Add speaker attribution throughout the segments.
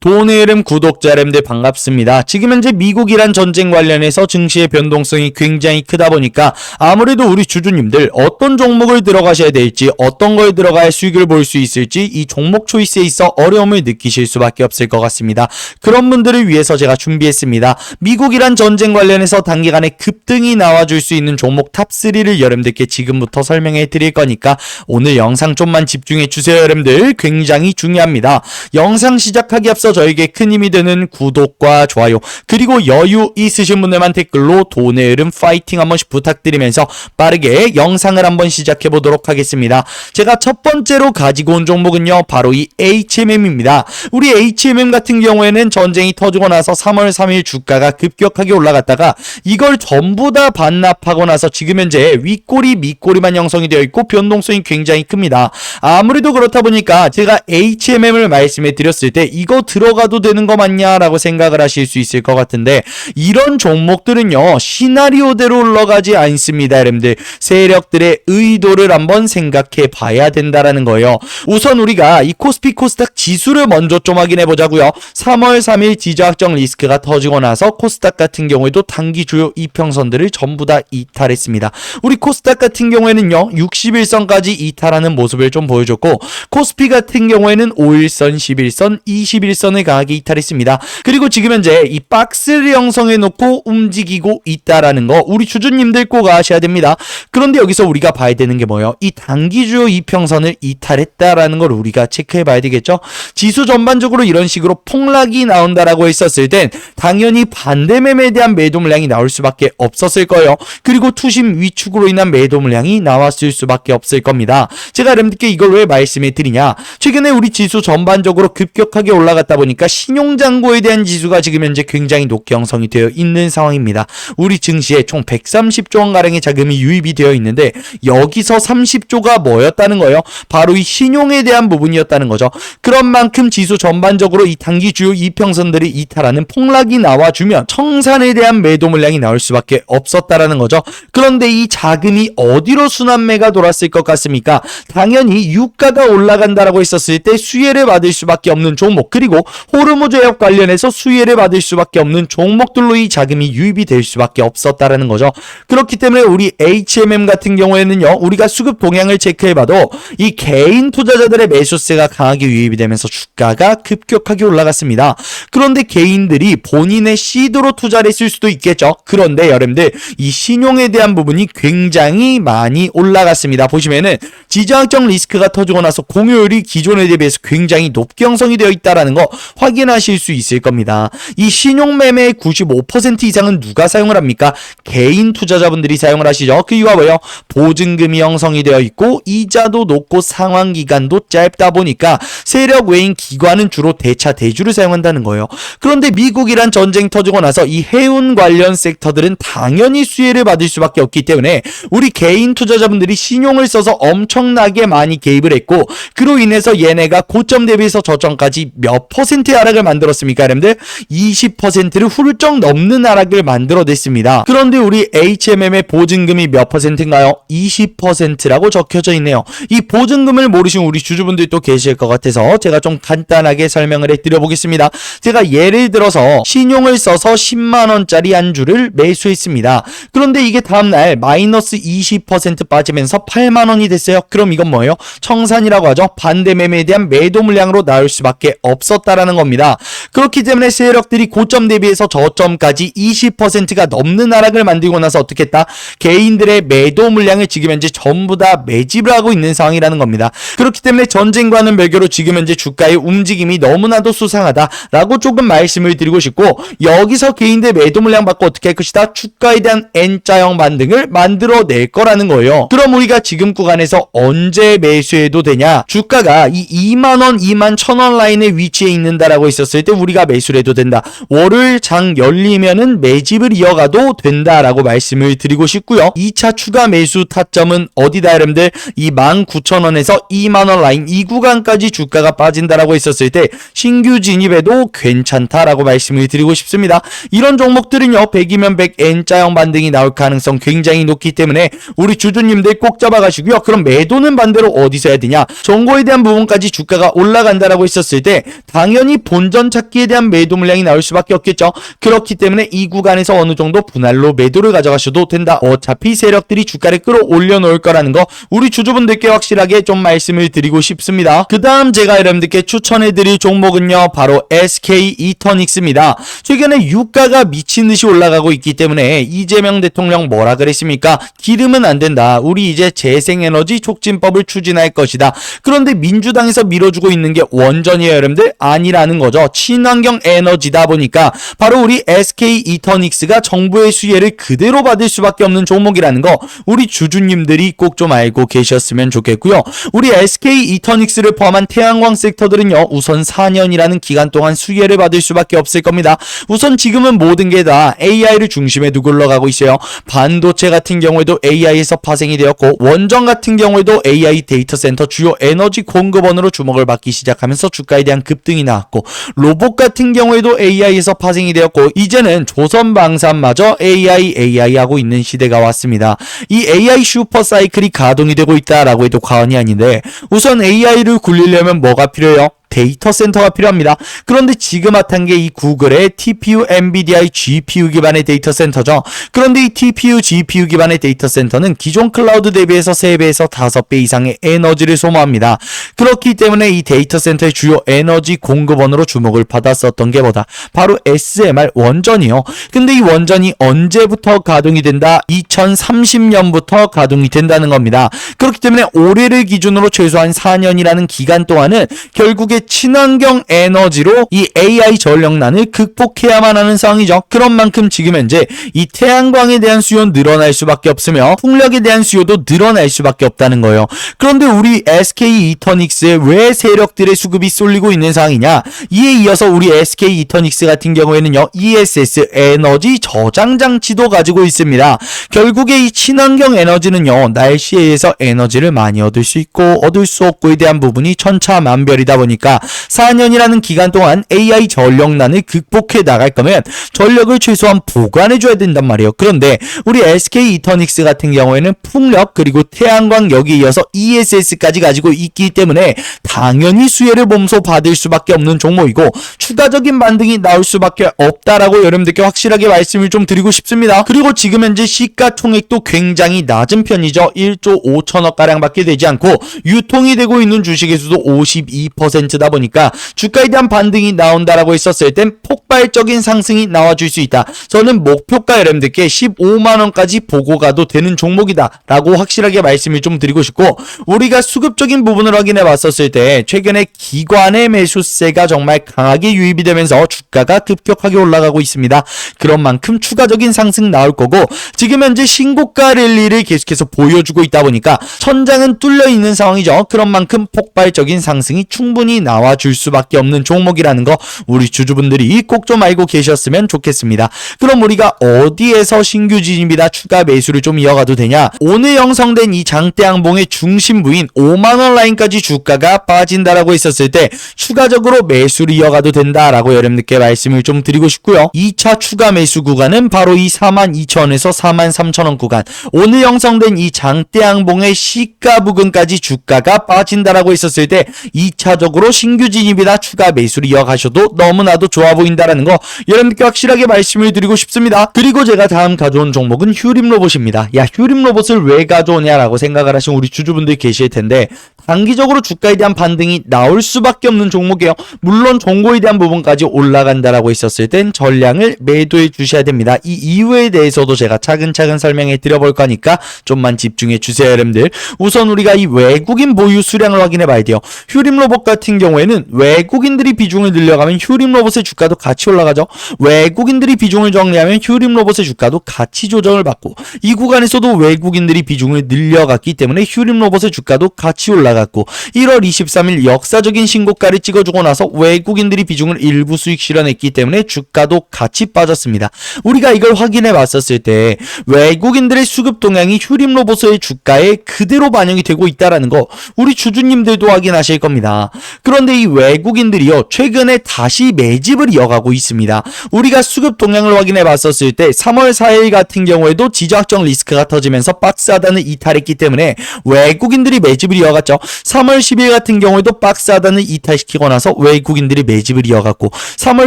Speaker 1: 돈의 흐름 구독자 여러분들 반갑습니다. 지금 현재 미국-이란 전쟁 관련해서 증시의 변동성이 굉장히 크다 보니까 아무래도 우리 주주님들 어떤 종목을 들어가셔야 될지, 어떤 걸 들어가야 수익을 볼 수 있을지 이 종목 초이스에 있어 어려움을 느끼실 수밖에 없을 것 같습니다. 그런 분들을 위해서 제가 준비했습니다. 미국-이란 전쟁 관련해서 단기간에 급등이 나와줄 수 있는 종목 탑3를 여러분들께 지금부터 설명해 드릴 거니까 오늘 영상 좀만 집중해 주세요. 여러분들 굉장히 중요합니다. 영상 시작하기 앞서 저에게 큰 힘이 되는 구독과 좋아요, 그리고 여유 있으신 분들만 댓글로 돈의 흐름 파이팅 한 번씩 부탁드리면서 빠르게 영상을 한번 시작해 보도록 하겠습니다. 제가 첫 번째로 가지고 온 종목은요, 바로 이 HMM입니다. 우리 HMM 같은 경우에는 전쟁이 터지고 나서 3월 3일 주가가 급격하게 올라갔다가 이걸 전부 다 반납하고 나서 지금 현재 윗꼬리 밑꼬리만 형성이 되어 있고 변동성이 굉장히 큽니다. 아무래도 그렇다 보니까 제가 HMM을 말씀해 드렸을 때 이거 들어가도 되는 거 맞냐라고 생각을 하실 수 있을 것 같은데, 이런 종목들은요 시나리오대로 흘러가지 않습니다. 여러분들 세력들의 의도를 한번 생각해 봐야 된다라는 거예요. 우선 우리가 이 코스피 코스닥 지수를 먼저 좀 확인해 보자고요. 3월 3일 지정학적 리스크가 터지고 나서 코스닥 같은 경우에도 단기 주요 이평선들을 전부 다 이탈했습니다. 우리 코스닥 같은 경우에는요 60일선까지 이탈하는 모습을 좀 보여줬고, 코스피 같은 경우에는 5일선, 11선, 21선을 강하게 이탈했습니다. 그리고 지금 현재 이 박스를 형성해 놓고 움직이고 있다라는 거 우리 주주님들 꼭 아셔야 됩니다. 그런데 여기서 우리가 봐야 되는 게 뭐예요? 이 단기 주요 이평선을 이탈했다라는 걸 우리가 체크해 봐야 되겠죠. 지수 전반적으로 이런 식으로 폭락이 나온다라고 했었을 땐 당연히 반대 매매에 대한 매도 물량이 나올 수밖에 없었을 거예요. 그리고 투심 위축으로 인한 매도 물량이 나왔을 수밖에 없을 겁니다. 제가 여러분들께 이걸 왜 말씀해 드리냐, 최근에 우리 지수 전반적으로 급격하게 올라갔다 보니까 신용잔고에 대한 지수가 지금 현재 굉장히 높게 형성이 되어 있는 상황입니다. 우리 증시에 총 130조 원가량의 자금이 유입이 되어 있는데 여기서 30조가 뭐였다는 거예요? 바로 이 신용에 대한 부분이었다는 거죠. 그런 만큼 지수 전반적으로 이 단기 주요 이평선들이 이탈하는 폭락이 나와주면 청산에 대한 매도 물량이 나올 수밖에 없었다라는 거죠. 그런데 이 자금이 어디로 순환매가 돌았을 것 같습니까? 당연히 유가가 올라간다라고 했었을 때 수혜를 받을 수밖에 없는 종목, 그리고 호르무즈해협 관련해서 수혜를 받을 수밖에 없는 종목들로 이 자금이 유입이 될 수밖에 없었다라는 거죠. 그렇기 때문에 우리 HMM 같은 경우에는요 우리가 수급 동향을 체크해봐도 이 개인 투자자들의 매수세가 강하게 유입이 되면서 주가가 급격하게 올라갔습니다. 그런데 개인들이 본인의 시드로 투자를 했을 수도 있겠죠. 그런데 여러분들 이 신용에 대한 부분이 굉장히 많이 올라갔습니다. 보시면은 지정학적 리스크가 터지고 나서 공효율이 기존에 대비해서 굉장히 높게 형성이 되어 있다라는 거 확인하실 수 있을 겁니다. 이 신용 매매의 95% 이상은 누가 사용을 합니까? 개인 투자자분들이 사용을 하시죠. 그 이유가 뭐예요? 보증금이 형성이 되어 있고 이자도 높고 상환 기간도 짧다 보니까 세력 외인 기관은 주로 대차 대주를 사용한다는 거예요. 그런데 미국이란 전쟁 터지고 나서 이 해운 관련 섹터들은 당연히 수혜를 받을 수밖에 없기 때문에 우리 개인 투자자분들이 신용을 써서 엄청나게 많이 개입을 했고, 그로 인해서 얘네가 고점 대비해서 저점까지 몇 퍼센트의 하락을 만들었습니까? 여러분들 20%를 훌쩍 넘는 하락을 만들어냈습니다. 그런데 우리 HMM의 보증금이 몇 퍼센트인가요? 20%라고 적혀져 있네요. 이 보증금을 모르시는 우리 주주분들도 계실 것 같아서 제가 좀 간단하게 설명을 해드려 보겠습니다. 제가 예를 들어서 신용을 써서 10만원짜리 안주를 매수했습니다. 그런데 이게 다음날 마이너스 20% 빠지면서 8만원이 됐어요. 그럼 이건 뭐예요? 청산이라고 하죠. 반대 매매에 대한 매도 물량으로 나올 수밖에 없었다라는 겁니다. 그렇기 때문에 세력들이 고점 대비해서 저점까지 20%가 넘는 하락을 만들고 나서 어떻게 했다? 개인들의 매도 물량을 지금 현재 전부 다 매집을 하고 있는 상황이라는 겁니다. 그렇기 때문에 전쟁과는 별개로 지금 현재 주가의 움직임이 너무나도 수상하다라고 조금 말씀을 드리고 싶고, 여기서 개인들 매도 물량 받고 어떻게 할 것이다? 주가에 대한 N자형 반등을 만들어낼 거라는 거예요. 그럼 우리가 지금 구간에서 언제 매수해도 되냐? 주가가 이 2만원, 21,000원 라인에 위치해 있는다라고 있었을 때 우리가 매수를 해도 된다. 월요일 장 열리면은 매집을 이어가도 된다라고 말씀을 드리고 싶고요. 2차 추가 매수 타점은 어디다 여러분들? 이 19,000원에서 2만원 라인 이 구간까지 주가가 빠진다라고 했었을 때 신규 진입해도 괜찮다라고 말씀을 드리고 싶습니다. 이런 종목들은요 100이면 100 N자형 반등이 나올 가능성 굉장히 높기 때문에 우리 주주님들 꼭 잡아가시고요. 그럼 매도는 반대로 어디서 해야 되냐? 정고에 대한 부분까지 주가가 올라간다라고 했었을 때 당연히 당연히 본전 찾기에 대한 매도 물량이 나올 수밖에 없겠죠. 그렇기 때문에 이 구간에서 어느 정도 분할로 매도를 가져가셔도 된다. 어차피 세력들이 주가를 끌어올려 놓을 거라는 거 우리 주주분들께 확실하게 좀 말씀을 드리고 싶습니다. 그 다음 제가 여러분들께 추천해드릴 종목은요, 바로 SK 이터닉스입니다. 최근에 유가가 미친듯이 올라가고 있기 때문에 이재명 대통령 뭐라 그랬습니까? 기름은 안 된다. 우리 이제 재생에너지 촉진법을 추진할 것이다. 그런데 민주당에서 밀어주고 있는 게 원전이에요, 여러분들? 아니라는 거죠. 친환경 에너지다 보니까 바로 우리 SK 이터닉스가 정부의 수혜를 그대로 받을 수밖에 없는 종목이라는 거 우리 주주님들이 꼭 좀 알고 계셨으면 좋겠고요. 우리 SK 이터닉스를 포함한 태양광 섹터들은요, 우선 4년이라는 기간 동안 수혜를 받을 수밖에 없을 겁니다. 우선 지금은 모든 게 다 AI를 중심에 두고 흘러가고 있어요. 반도체 같은 경우에도 AI에서 파생이 되었고, 원전 같은 경우에도 AI 데이터 센터 주요 에너지 공급원으로 주목을 받기 시작하면서 주가에 대한 급등이 나왔고, 로봇 같은 경우에도 AI에서 파생이 되었고, 이제는 조선방산마저 AI 하고 있는 시대가 왔습니다. 이 AI 슈퍼 사이클이 가동이 되고 있다라고 해도 과언이 아닌데, 우선 AI를 굴리려면 뭐가 필요해요? 데이터 센터가 필요합니다. 그런데 지금 핫한 게 이 구글의 TPU NVIDIA GPU 기반의 데이터 센터죠. 그런데 이 TPU GPU 기반의 데이터 센터는 기존 클라우드 대비해서 3배에서 5배 이상의 에너지를 소모합니다. 그렇기 때문에 이 데이터 센터의 주요 에너지 공급원으로 주목을 받았었던 게 뭐다? 바로 SMR 원전이요. 근데 이 원전이 언제부터 가동이 된다? 2030년부터 가동이 된다는 겁니다. 그렇기 때문에 올해를 기준으로 최소한 4년이라는 기간 동안은 결국에 친환경 에너지로 이 AI 전력난을 극복해야만 하는 상황이죠. 그런 만큼 지금 현재 이 태양광에 대한 수요 늘어날 수밖에 없으며 풍력에 대한 수요도 늘어날 수밖에 없다는 거예요. 그런데 우리 SK 이터닉스에 왜 세력들의 수급이 쏠리고 있는 상황이냐? 이에 이어서 우리 SK 이터닉스 같은 경우에는요, ESS 에너지 저장 장치도 가지고 있습니다. 결국에 이 친환경 에너지는요, 날씨에 의해서 에너지를 많이 얻을 수 있고 얻을 수 없고에 대한 부분이 천차만별이다 보니까 4년이라는 기간 동안 AI 전력난을 극복해 나갈 거면 전력을 최소한 보관해줘야 된단 말이에요. 그런데 우리 SK 이터닉스 같은 경우에는 풍력 그리고 태양광 여기에 이어서 ESS까지 가지고 있기 때문에 당연히 수혜를 몸소 받을 수밖에 없는 종목이고 추가적인 반등이 나올 수밖에 없다라고 여러분들께 확실하게 말씀을 좀 드리고 싶습니다. 그리고 지금 현재 시가총액도 굉장히 낮은 편이죠. 1조 5천억 가량밖에 되지 않고 유통이 되고 있는 주식의 수도 52%다 보니까 주가에 대한 반등이 나온다라고 했었을 땐 폭발적인 상승이 나와줄 수 있다. 저는 목표가 여러분들께 15만원까지 보고 가도 되는 종목이다 라고 확실하게 말씀을 좀 드리고 싶고, 우리가 수급적인 부분을 확인해 봤었을 때 최근에 기관의 매수세가 정말 강하게 유입이 되면서 주가가 급격하게 올라가고 있습니다. 그런 만큼 추가적인 상승 나올 거고, 지금 현재 신고가 랠리를 계속해서 보여주고 있다 보니까 천장은 뚫려 있는 상황이죠. 그런 만큼 폭발적인 상승이 충분히 나와줄 수밖에 없는 종목이라는 거 우리 주주분들이 꼭 좀 알고 계셨으면 좋겠습니다. 그럼 우리가 어디에서 신규 진입이다 추가 매수를 좀 이어가도 되냐? 오늘 형성된 이 장대양봉의 중심부인 5만원 라인까지 주가가 빠진다라고 했었을 때 추가적으로 매수를 이어가도 된다라고 여러분들께 말씀을 좀 드리고 싶고요. 2차 추가 매수 구간은 바로 이 42,000원에서 43,000원 구간, 오늘 형성된 이 장대양봉의 시가 부근까지 주가가 빠진다라고 했었을 때 2차적으로 신규 진입이다 추가 매수를 이어가셔도 너무나도 좋아 보인다라는 거 여러분께 확실하게 말씀을 드리고 싶습니다. 그리고 제가 다음 가져온 종목은 휴림로봇입니다. 야, 휴림로봇을 왜 가져오냐라고 생각을 하신 우리 주주분들이 계실 텐데, 단기적으로 주가에 대한 반등이 나올 수밖에 없는 종목이에요. 물론 종고에 대한 부분까지 올라간다라고 했었을 땐 전량을 매도해 주셔야 됩니다. 이 이유에 대해서도 제가 차근차근 설명해 드려볼 거니까 좀만 집중해 주세요, 여러분들. 우선 우리가 이 외국인 보유 수량을 확인해 봐야 돼요. 휴림로봇 같은 경우에는 외국인들이 비중을 늘려가면 휴림로봇의 주가도 같이 올라가죠. 외국인들이 비중을 정리하면 휴림로봇의 주가도 같이 조정을 받고, 이 구간에서도 외국인들이 비중을 늘려갔기 때문에 휴림로봇의 주가도 같이 올라갔고, 1월 23일 역사적인 신고가를 찍어주고 나서 외국인들이 비중을 일부 수익 실현 출연했기 때문에 주가도 같이 빠졌습니다. 우리가 이걸 확인해 봤었을 때 외국인들의 수급 동향이 휴림 로봇의 주가에 그대로 반영이 되고 있다라는 거 우리 주주님들도 확인하실 겁니다. 그런데 이 외국인들이요 최근에 다시 매집을 이어가고 있습니다. 우리가 수급 동향을 확인해 봤었을 때 3월 4일 같은 경우에도 지정학적 리스크가 터지면서 박스 하단을 이탈했기 때문에 외국인들이 매집을 이어갔죠. 3월 10일 같은 경우에도 박스 하단을 이탈시키고 나서 외국인들이 매집을 이어갔고 3월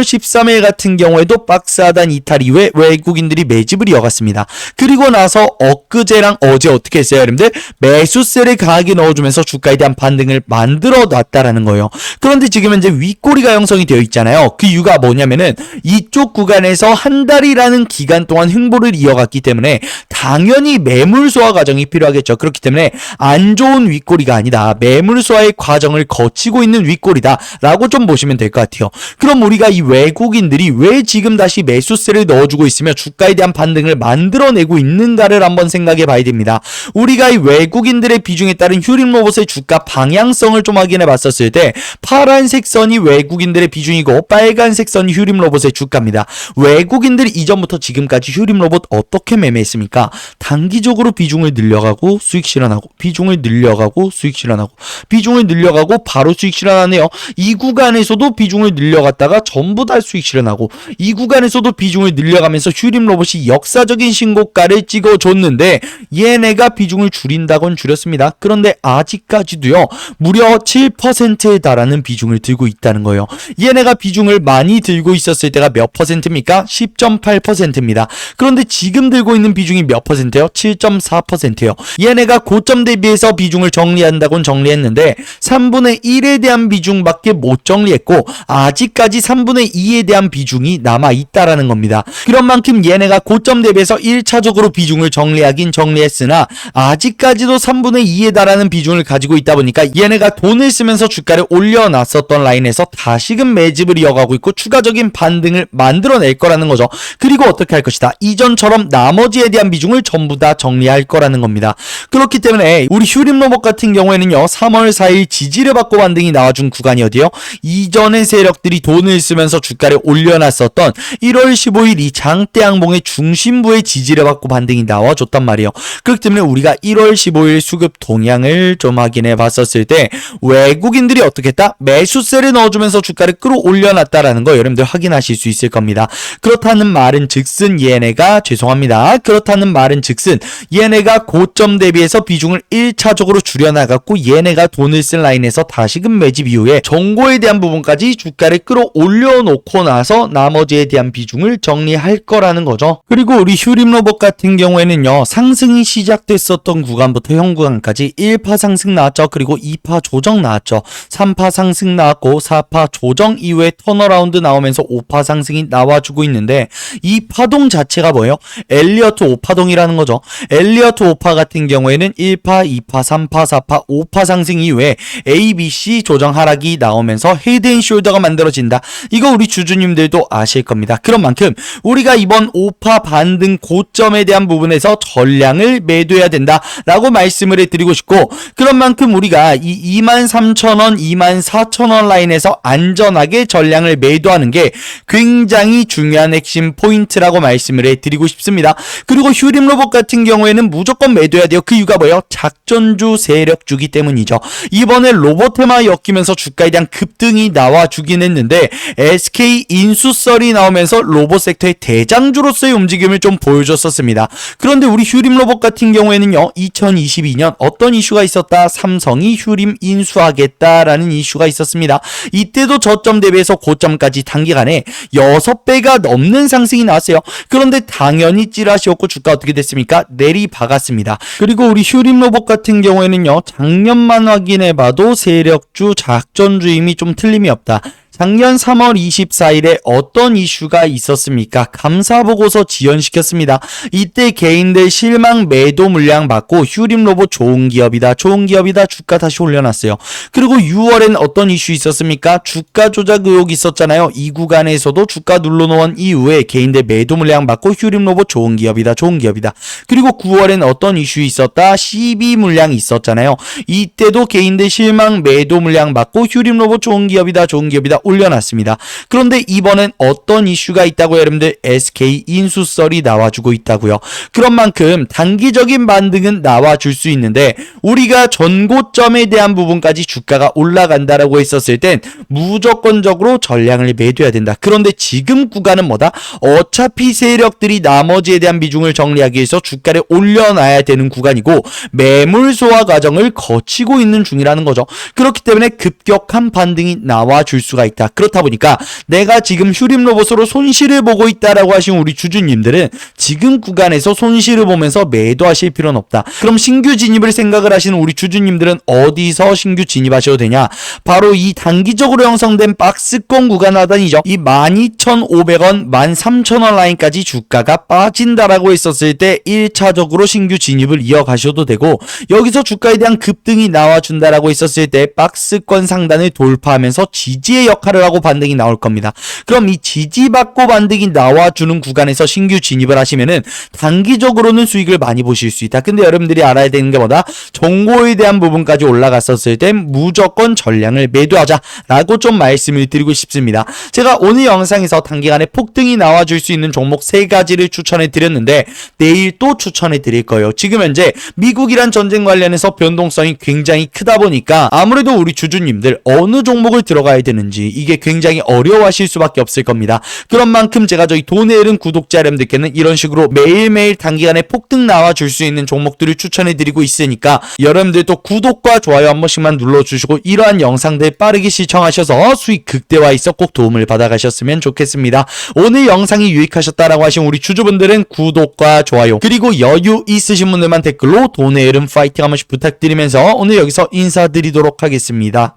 Speaker 1: 13일 같은 경우에도 박스 하단 이탈 이후에 외국인들이 매집을 이어갔습니다. 그리고 나서 엊그제랑 어제 어떻게 했어요, 여러분들? 매수세를 강하게 넣어주면서 주가에 대한 반등을 만들어 놨다라는 거예요. 그런데 지금 현재 윗꼬리가 형성이 되어 있잖아요. 그 이유가 뭐냐면은 이쪽 구간에서 한 달이라는 기간 동안 횡보를 이어갔기 때문에 당연히 매물 소화 과정이 필요하겠죠. 그렇기 때문에 안 좋은 윗꼬리가 아니다. 매물 소화의 과정을 거치고 있는 윗꼬리다 라고 좀 보시면 될 것 같아요. 그럼 우리가 이 외국인들이 왜 지금 다시 매수세를 넣어주고 있으며 주가에 대한 반등을 만들어내고 있는가를 한번 생각해 봐야 됩니다. 우리가 이 외국인들의 비중에 따른 휴림 로봇의 주가 방향성을 좀 확인해 봤었을 때 파란색 선이 외국인들의 비중이고 빨간색 선이 휴림 로봇의 주가입니다. 외국인들이 이전부터 지금까지 휴림 로봇 어떻게 매매했습니까? 단기적으로 비중을 늘려가고 수익 실현하고 비중을 늘려가고 수익 실현하고 비중을 늘려가고 바로 수익 실현하네요. 이 구간에서도 비중을 늘려갔다가 전부 다 수익 실현하고 이 구간에서도 비중을 늘려가면서 휴림 로봇이 역사적인 신고가를 찍어줬는데 얘네가 비중을 줄인다곤 줄였습니다. 그런데 아직까지도요 무려 7%에 달하는 비중을 들고 있다는 거예요. 얘네가 비중을 많이 들고 있었을 때가 몇 퍼센트입니까? 10.8%입니다. 그런데 지금 들고 있는 비중이 몇 퍼센트예요? 7.4%예요. 얘네가 고점 대비해서 비중을 정리한다곤 정리했는데 3분의 1에 대한 비중밖에 못 정리했고 아직까지 3분의 2에 대한 비중이 남아있다라는 겁니다. 그런 만큼 얘네가 고점 대비해서 1차적으로 비중을 정리하긴 정리했으나 아직까지도 3분의 2에 달하는 비중을 가지고 있다 보니까 얘네가 돈을 쓰면서 주가를 올려놨었던 라인에서 다시금 매집을 이어가고 있고 추가적인 반등을 만들어낼 거라는 거죠. 그리고 어떻게 할 것이다. 이전처럼 나머지에 대한 비중을 전부 다 정리할 거라는 겁니다. 그렇기 때문에 우리 휴림 로봇 같은 경우에는요 3월 4일 지지를 받고 반등이 나와준 구간이 어디요? 이전의 세력들이 돈을 쓰면서 주가를 올려놨었던 1월 15일 이 장대 양봉의 중심부의 지지를 받고 반등이 나와줬단 말이에요. 그렇기 때문에 우리가 1월 15일 수급 동향을 좀 확인해 봤었을 때 외국인들이 어떻게 했다? 매수세를 넣어주면서 주가를 끌어올려놨다라는 거 여러분들 확인하실 수 있을 겁니다. 그렇다는 말은 즉슨 얘네가 죄송합니다. 그렇다는 말은 즉슨 얘네가 고점 대비해서 비중을 1차적으로 줄여나갔고 얘네가 돈을 쓴 라인에서 다시금 매집 이후에 정고에 대한 부분까지 주가를 끌어올려놓고 나서 나머지에 대한 비중을 정리할 거라는 거죠. 그리고 우리 휴림 로봇 같은 경우에는요 상승이 시작됐었던 구간부터 현 구간까지 1파 상승 나왔죠. 그리고 2파 조정 나왔죠. 3파 상승 나왔고 4파 조정 이후에 턴어라운드 나오면서 5파 상승이 나와주고 있는데 이 파동 자체가 뭐예요? 엘리어트 5파동이라는 거죠. 엘리어트 5파 같은 경우에는 1파, 2파, 3파, 4파, 5파 상승 이후에 A, B, C 조정 하락이 나오면서 헤드앤숄더가 만들어진다. 이거 우리 주주님들도 아실 겁니다. 그런 만큼 우리가 이번 5파 반등 고점에 대한 부분에서 전량을 매도해야 된다라고 말씀을 해드리고 싶고 그런 만큼 우리가 이 23,000원, 24,000원 라인에서 안전하게 전량을 매도하는 게 굉장히 중요한 핵심 포인트라고 말씀을 해드리고 싶습니다. 그리고 휴림 로봇 같은 경우에는 무조건 매도해야 돼요. 그 이유가 뭐예요? 작전주 세력주기 때문이죠. 이번에 로봇테마 엮이면서 주가에 대한 급등이 나와주긴 했는데 SK 인수설이 나오면서 로봇 섹터의 대장주로서의 움직임을 좀 보여줬었습니다. 그런데 우리 휴림 로봇 같은 경우에는요 2022년 어떤 이슈가 있었다? 삼성이 휴림 인수하겠다라는 이슈가 있었습니다. 이때도 저점 대비해서 고점까지 단기간에 6배가 넘는 상승이 나왔어요. 그런데 당연히 찌라시였고 주가 어떻게 됐습니까? 내리박았습니다. 그리고 우리 휴림 로봇 같은 경우에는요 작년만 확인해봐도 세력주 작전주임이 좀 틀림이 없다. 작년 3월 24일에 어떤 이슈가 있었습니까? 감사보고서 지연시켰습니다. 이때 개인들 실망 매도 물량 받고 휴림 로봇 좋은 기업이다. 좋은 기업이다. 주가 다시 올려놨어요. 그리고 6월엔 어떤 이슈 있었습니까? 주가 조작 의혹이 있었잖아요. 이 구간에서도 주가 눌러놓은 이후에 개인들 매도 물량 받고 휴림 로봇 좋은 기업이다. 좋은 기업이다. 그리고 9월엔 어떤 이슈 있었다? CB 물량이 있었잖아요. 이때도 개인들 실망 매도 물량 받고 휴림 로봇 좋은 기업이다. 좋은 기업이다. 올려놨습니다. 그런데 이번엔 어떤 이슈가 있다고 여러분들 SK 인수설이 나와주고 있다고요. 그런 만큼 단기적인 반등은 나와줄 수 있는데 우리가 전고점에 대한 부분까지 주가가 올라간다라고 했었을 땐 무조건적으로 전량을 매도해야 된다. 그런데 지금 구간은 뭐다? 어차피 세력들이 나머지에 대한 비중을 정리하기 위해서 주가를 올려놔야 되는 구간이고 매물 소화 과정을 거치고 있는 중이라는 거죠. 그렇기 때문에 급격한 반등이 나와줄 수가 있다. 그렇다 보니까 내가 지금 휴림 로봇으로 손실을 보고 있다라고 하신 우리 주주님들은 지금 구간에서 손실을 보면서 매도하실 필요는 없다. 그럼 신규 진입을 생각을 하시는 우리 주주님들은 어디서 신규 진입하셔도 되냐? 바로 이 단기적으로 형성된 박스권 구간 하단이죠. 이 12,500원, 13,000원 라인까지 주가가 빠진다라고 했었을 때 1차적으로 신규 진입을 이어가셔도 되고 여기서 주가에 대한 급등이 나와준다라고 했었을 때 박스권 상단을 돌파하면서 지지의 역할을 하고 반등이 나올 겁니다. 그럼 이 지지받고 반등이 나와주는 구간에서 신규 진입을 하시면은 단기적으로는 수익을 많이 보실 수 있다. 근데 여러분들이 알아야 되는 게 뭐다? 정보에 대한 부분까지 올라갔었을 땐 무조건 전량을 매도하자라고 좀 말씀을 드리고 싶습니다. 제가 오늘 영상에서 단기간에 폭등이 나와줄 수 있는 종목 3가지를 추천해 드렸는데 내일 또 추천해 드릴 거예요. 지금 현재 미국이란 전쟁 관련해서 변동성이 굉장히 크다 보니까 아무래도 우리 주주님들 어느 종목을 들어가야 되는지 이게 굉장히 어려워하실 수밖에 없을 겁니다. 그런 만큼 제가 저희 돈의 흐름 구독자 여러분들께는 이런 식으로 매일매일 단기간에 폭등 나와줄 수 있는 종목들을 추천해 드리고 있으니까 여러분들도 구독과 좋아요 한 번씩만 눌러주시고 이러한 영상들 빠르게 시청하셔서 수익 극대화에서 꼭 도움을 받아가셨으면 좋겠습니다. 오늘 영상이 유익하셨다라고 하신 우리 주주분들은 구독과 좋아요 그리고 여유 있으신 분들만 댓글로 돈의 흐름 파이팅 한 번씩 부탁드리면서 오늘 여기서 인사드리도록 하겠습니다.